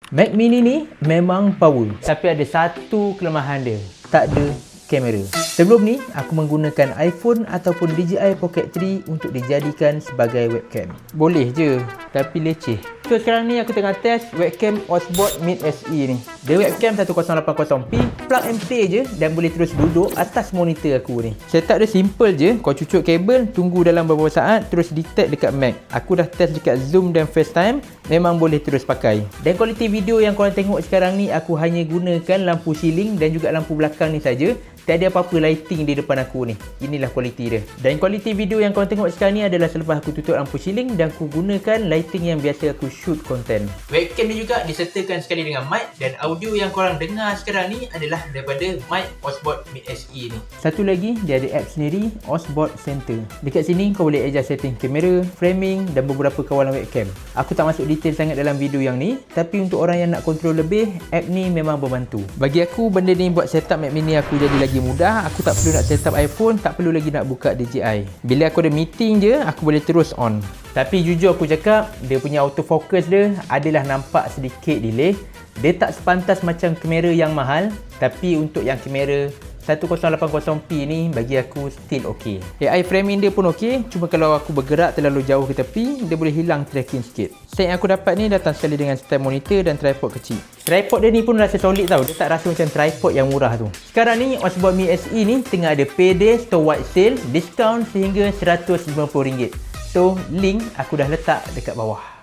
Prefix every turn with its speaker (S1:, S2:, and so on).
S1: Mac Mini ni memang power, tapi ada satu kelemahan dia, tak ada kamera. Sebelum ni, aku menggunakan iPhone ataupun DJI Pocket 3 untuk dijadikan sebagai webcam. Boleh je, tapi leceh. So sekarang ni aku tengah test webcam Osbot Mid SE ni. Dia webcam 1080p, plug and play je dan boleh terus duduk atas monitor aku ni. Setup dia simple je, kau cucuk kabel, tunggu dalam beberapa saat, terus detect dekat Mac. Aku dah test dekat Zoom dan FaceTime, memang boleh terus pakai. Dan kualiti video yang korang tengok sekarang ni, aku hanya gunakan lampu ceiling dan juga lampu belakang ni saja. Tak ada apa-apa lighting di depan aku ni. Inilah kualiti dia. Dan kualiti video yang korang tengok sekarang ni adalah selepas aku tutup lampu ceiling dan aku gunakan lighting yang biasa aku shoot content. Webcam ni juga disertakan sekali dengan mic, dan audio yang korang dengar sekarang ni adalah daripada mic Osbot Mid SE ni. Satu lagi, dia ada app sendiri, Osbot Center. Dekat sini kau boleh adjust setting kamera, framing dan beberapa kawalan webcam. Aku tak masuk detail sangat dalam video yang ni, tapi untuk orang yang nak kontrol lebih, app ni memang membantu. Bagi aku, benda ni buat setup Mac Mini aku jadi lagi mudah. Aku tak perlu nak setup iPhone, tak perlu lagi nak buka DJI. Bila aku ada meeting je, aku boleh terus on. Tapi jujur aku cakap, dia punya autofocus dia adalah nampak sedikit delay. Dia tak sepantas macam kamera yang mahal, tapi untuk yang kamera 1080p ni bagi aku still ok. AI framing dia pun ok, cuma kalau aku bergerak terlalu jauh ke tepi, dia boleh hilang tracking sikit. Set yang aku dapat ni datang sekali dengan stand monitor dan tripod kecil. Tripod dia ni pun rasa solid tau, dia tak rasa macam tripod yang murah tu. Sekarang ni Osbot Mid SE ni tengah ada payday store wide sale, diskaun sehingga RM150. So link aku dah letak dekat bawah.